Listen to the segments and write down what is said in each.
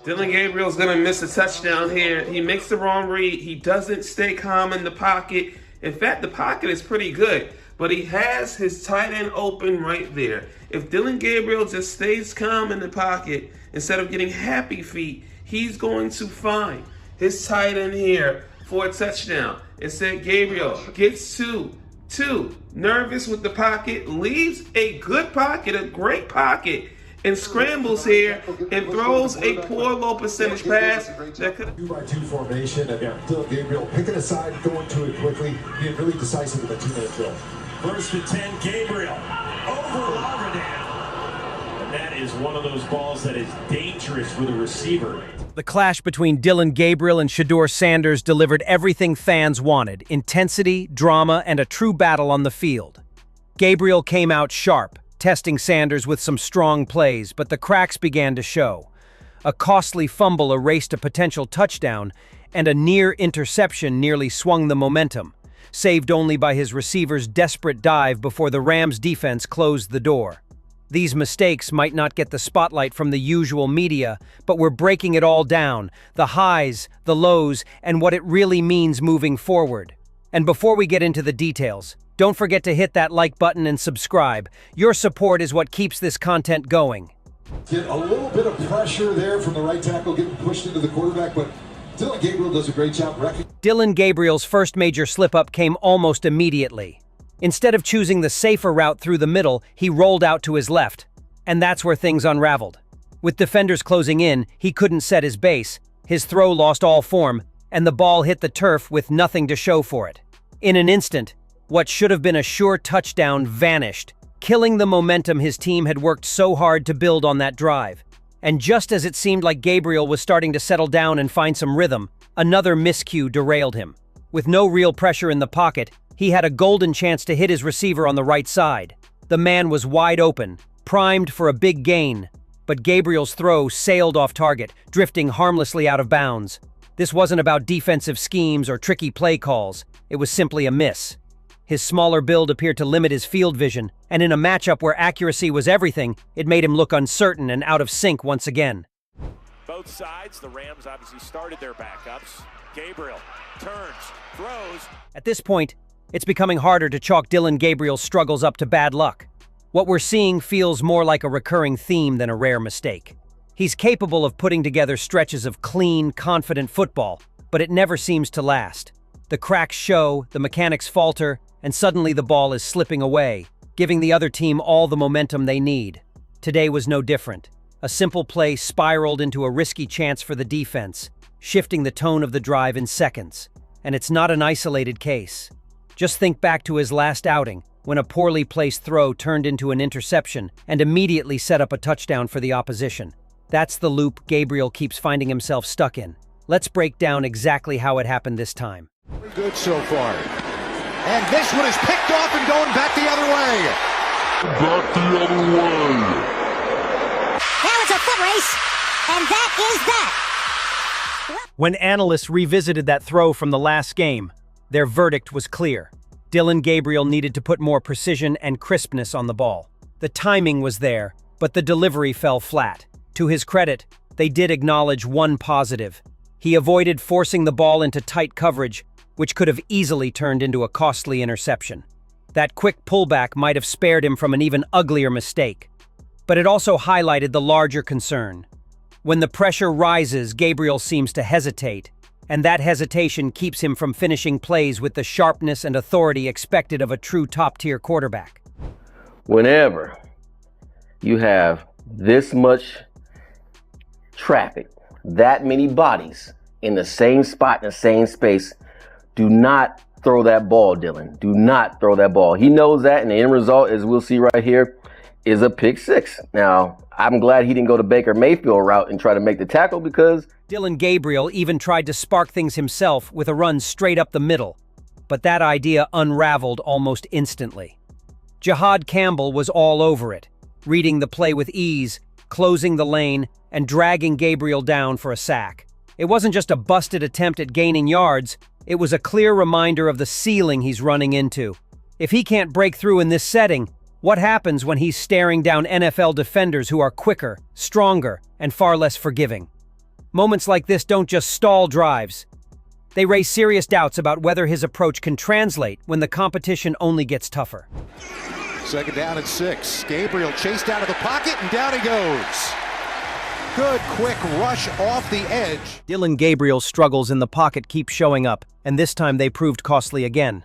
Dillon Gabriel's going to miss a touchdown here. He makes the wrong read. He doesn't stay calm in the pocket. In fact, the pocket is pretty good, but he has his tight end open right there. If Dillon Gabriel just stays calm in the pocket, instead of getting happy feet, he's going to find his tight end here for a touchdown. Instead, Gabriel gets two, nervous with the pocket, leaves a good pocket, a great pocket, and scrambles here and throws a poor low percentage pass that could 2-by-2 formation, and Dillon Gabriel picking a side, going to it quickly, being really decisive in the 2-minute drill. First and 10, Gabriel over Lauderdale. And that is one of those balls that is dangerous for the receiver. The clash between Dillon Gabriel and Shedeur Sanders delivered everything fans wanted: intensity, drama, and a true battle on the field. Gabriel came out sharp, testing Sanders with some strong plays, but the cracks began to show. A costly fumble erased a potential touchdown, and a near interception nearly swung the momentum, saved only by his receiver's desperate dive before the Rams' defense closed the door. These mistakes might not get the spotlight from the usual media, but we're breaking it all down: the highs, the lows, and what it really means moving forward. And before we get into the details, don't forget to hit that like button and subscribe. Your support is what keeps this content going. Get a little bit of pressure there from the right tackle, getting pushed into the quarterback, but Dillon Gabriel does a great job. Dillon Gabriel's first major slip-up came almost immediately. Instead of choosing the safer route through the middle, he rolled out to his left. And that's where things unraveled. With defenders closing in, he couldn't set his base. His throw lost all form, and the ball hit the turf with nothing to show for it. In an instant, what should have been a sure touchdown vanished, killing the momentum his team had worked so hard to build on that drive. And just as it seemed like Gabriel was starting to settle down and find some rhythm, another miscue derailed him. With no real pressure in the pocket, he had a golden chance to hit his receiver on the right side. The man was wide open, primed for a big gain, but Gabriel's throw sailed off target, drifting harmlessly out of bounds. This wasn't about defensive schemes or tricky play calls. It was simply a miss. His smaller build appeared to limit his field vision, and in a matchup where accuracy was everything, it made him look uncertain and out of sync once again. Both sides, the Rams obviously started their backups. Gabriel turns, throws. At this point, it's becoming harder to chalk Dillon Gabriel's struggles up to bad luck. What we're seeing feels more like a recurring theme than a rare mistake. He's capable of putting together stretches of clean, confident football, but it never seems to last. The cracks show, the mechanics falter, and suddenly the ball is slipping away, giving the other team all the momentum they need. Today was no different. A simple play spiraled into a risky chance for the defense, shifting the tone of the drive in seconds. And it's not an isolated case. Just think back to his last outing, when a poorly placed throw turned into an interception and immediately set up a touchdown for the opposition. That's the loop Gabriel keeps finding himself stuck in. Let's break down exactly how it happened this time. Good so far. And this one is picked off and going back the other way. Now it's a foot race, and that is that. When analysts revisited that throw from the last game, their verdict was clear. Dillon Gabriel needed to put more precision and crispness on the ball. The timing was there, but the delivery fell flat. To his credit, they did acknowledge one positive. He avoided forcing the ball into tight coverage, which could have easily turned into a costly interception. That quick pullback might have spared him from an even uglier mistake. But it also highlighted the larger concern. When the pressure rises, Gabriel seems to hesitate, and that hesitation keeps him from finishing plays with the sharpness and authority expected of a true top-tier quarterback. Whenever you have this much traffic, that many bodies in the same spot, in the same space, do not throw that ball, Dillon. Do not throw that ball. He knows that, and the end result, as we'll see right here, is a pick six. Now, I'm glad he didn't go the Baker Mayfield route and try to make the tackle, because Dillon Gabriel even tried to spark things himself with a run straight up the middle, but that idea unraveled almost instantly. Jahad Campbell was all over it, reading the play with ease, closing the lane, and dragging Gabriel down for a sack. It wasn't just a busted attempt at gaining yards, it was a clear reminder of the ceiling he's running into. If he can't break through in this setting, what happens when he's staring down NFL defenders who are quicker, stronger, and far less forgiving? Moments like this don't just stall drives. They raise serious doubts about whether his approach can translate when the competition only gets tougher. Second down and 6. Gabriel chased out of the pocket, and down he goes. Good quick rush off the edge. Dillon Gabriel's struggles in the pocket keep showing up, and this time they proved costly again.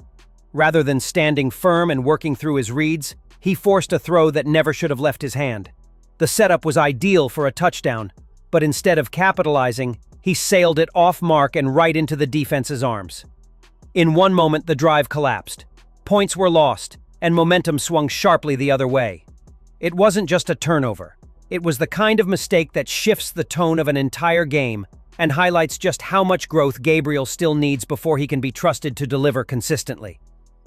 Rather than standing firm and working through his reads, he forced a throw that never should have left his hand. The setup was ideal for a touchdown, but instead of capitalizing, he sailed it off mark and right into the defense's arms. In one moment, the drive collapsed. Points were lost, and momentum swung sharply the other way. It wasn't just a turnover. It was the kind of mistake that shifts the tone of an entire game and highlights just how much growth Gabriel still needs before he can be trusted to deliver consistently.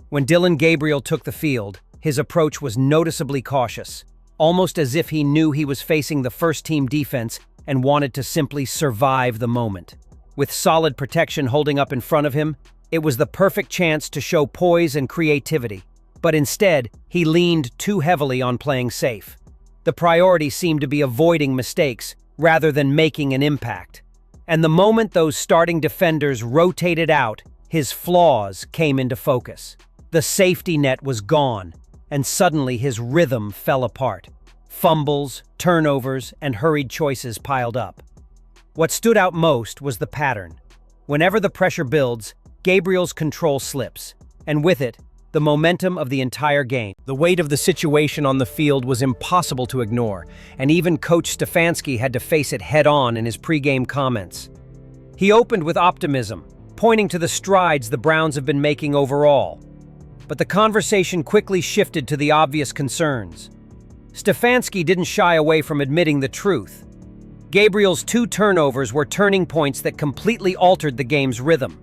When Dillon Gabriel took the field, his approach was noticeably cautious, almost as if he knew he was facing the first-team defense and wanted to simply survive the moment. With solid protection holding up in front of him, it was the perfect chance to show poise and creativity. But instead, he leaned too heavily on playing safe. The priority seemed to be avoiding mistakes rather than making an impact. And the moment those starting defenders rotated out, his flaws came into focus. The safety net was gone, and suddenly his rhythm fell apart. Fumbles, turnovers, and hurried choices piled up. What stood out most was the pattern. Whenever the pressure builds, Gabriel's control slips, and with it, the momentum of the entire game. The weight of the situation on the field was impossible to ignore, and even Coach Stefanski had to face it head-on in his pregame comments. He opened with optimism, pointing to the strides the Browns have been making overall. But the conversation quickly shifted to the obvious concerns. Stefanski didn't shy away from admitting the truth. Gabriel's 2 turnovers were turning points that completely altered the game's rhythm.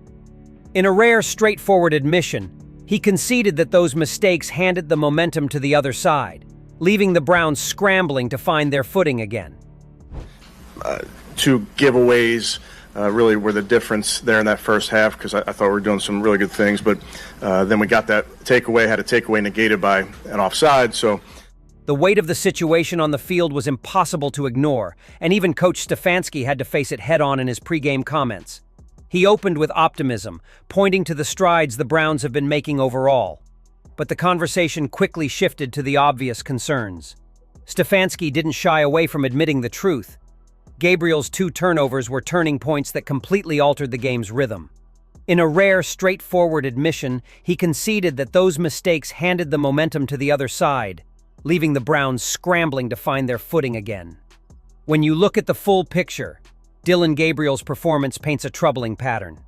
In a rare, straightforward admission, he conceded that those mistakes handed the momentum to the other side, leaving the Browns scrambling to find their footing again. 2 giveaways really were the difference there in that first half, because I thought we were doing some really good things, but then we got that takeaway, had a takeaway negated by an offside, so. The weight of the situation on the field was impossible to ignore, and even Coach Stefanski had to face it head-on in his pregame comments. He opened with optimism, pointing to the strides the Browns have been making overall. But the conversation quickly shifted to the obvious concerns. Stefanski didn't shy away from admitting the truth. Gabriel's 2 turnovers were turning points that completely altered the game's rhythm. In a rare, straightforward admission, he conceded that those mistakes handed the momentum to the other side, leaving the Browns scrambling to find their footing again. When you look at the full picture, Dillon Gabriel's performance paints a troubling pattern.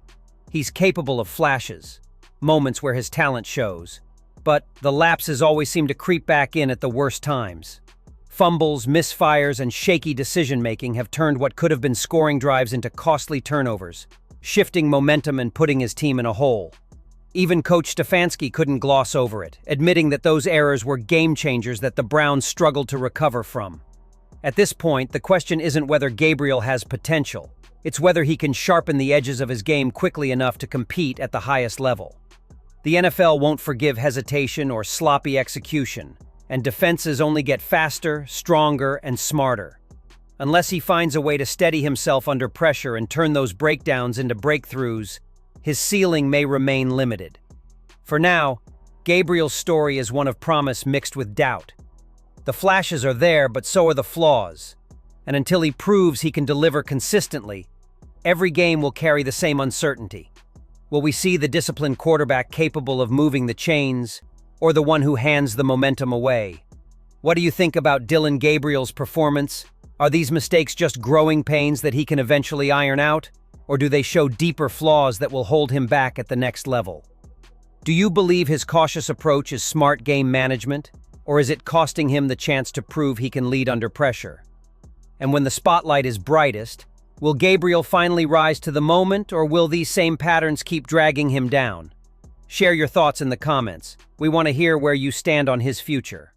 He's capable of flashes, moments where his talent shows, but the lapses always seem to creep back in at the worst times. Fumbles, misfires, and shaky decision-making have turned what could have been scoring drives into costly turnovers, shifting momentum and putting his team in a hole. Even Coach Stefanski couldn't gloss over it, admitting that those errors were game-changers that the Browns struggled to recover from. At this point, the question isn't whether Gabriel has potential. It's whether he can sharpen the edges of his game quickly enough to compete at the highest level. The NFL won't forgive hesitation or sloppy execution, and defenses only get faster, stronger, and smarter. Unless he finds a way to steady himself under pressure and turn those breakdowns into breakthroughs, his ceiling may remain limited. For now, Gabriel's story is one of promise mixed with doubt. The flashes are there, but so are the flaws. And until he proves he can deliver consistently, every game will carry the same uncertainty. Will we see the disciplined quarterback capable of moving the chains, or the one who hands the momentum away? What do you think about Dillon Gabriel's performance? Are these mistakes just growing pains that he can eventually iron out, or do they show deeper flaws that will hold him back at the next level? Do you believe his cautious approach is smart game management? Or is it costing him the chance to prove he can lead under pressure? And when the spotlight is brightest, will Gabriel finally rise to the moment, or will these same patterns keep dragging him down? Share your thoughts in the comments. We want to hear where you stand on his future.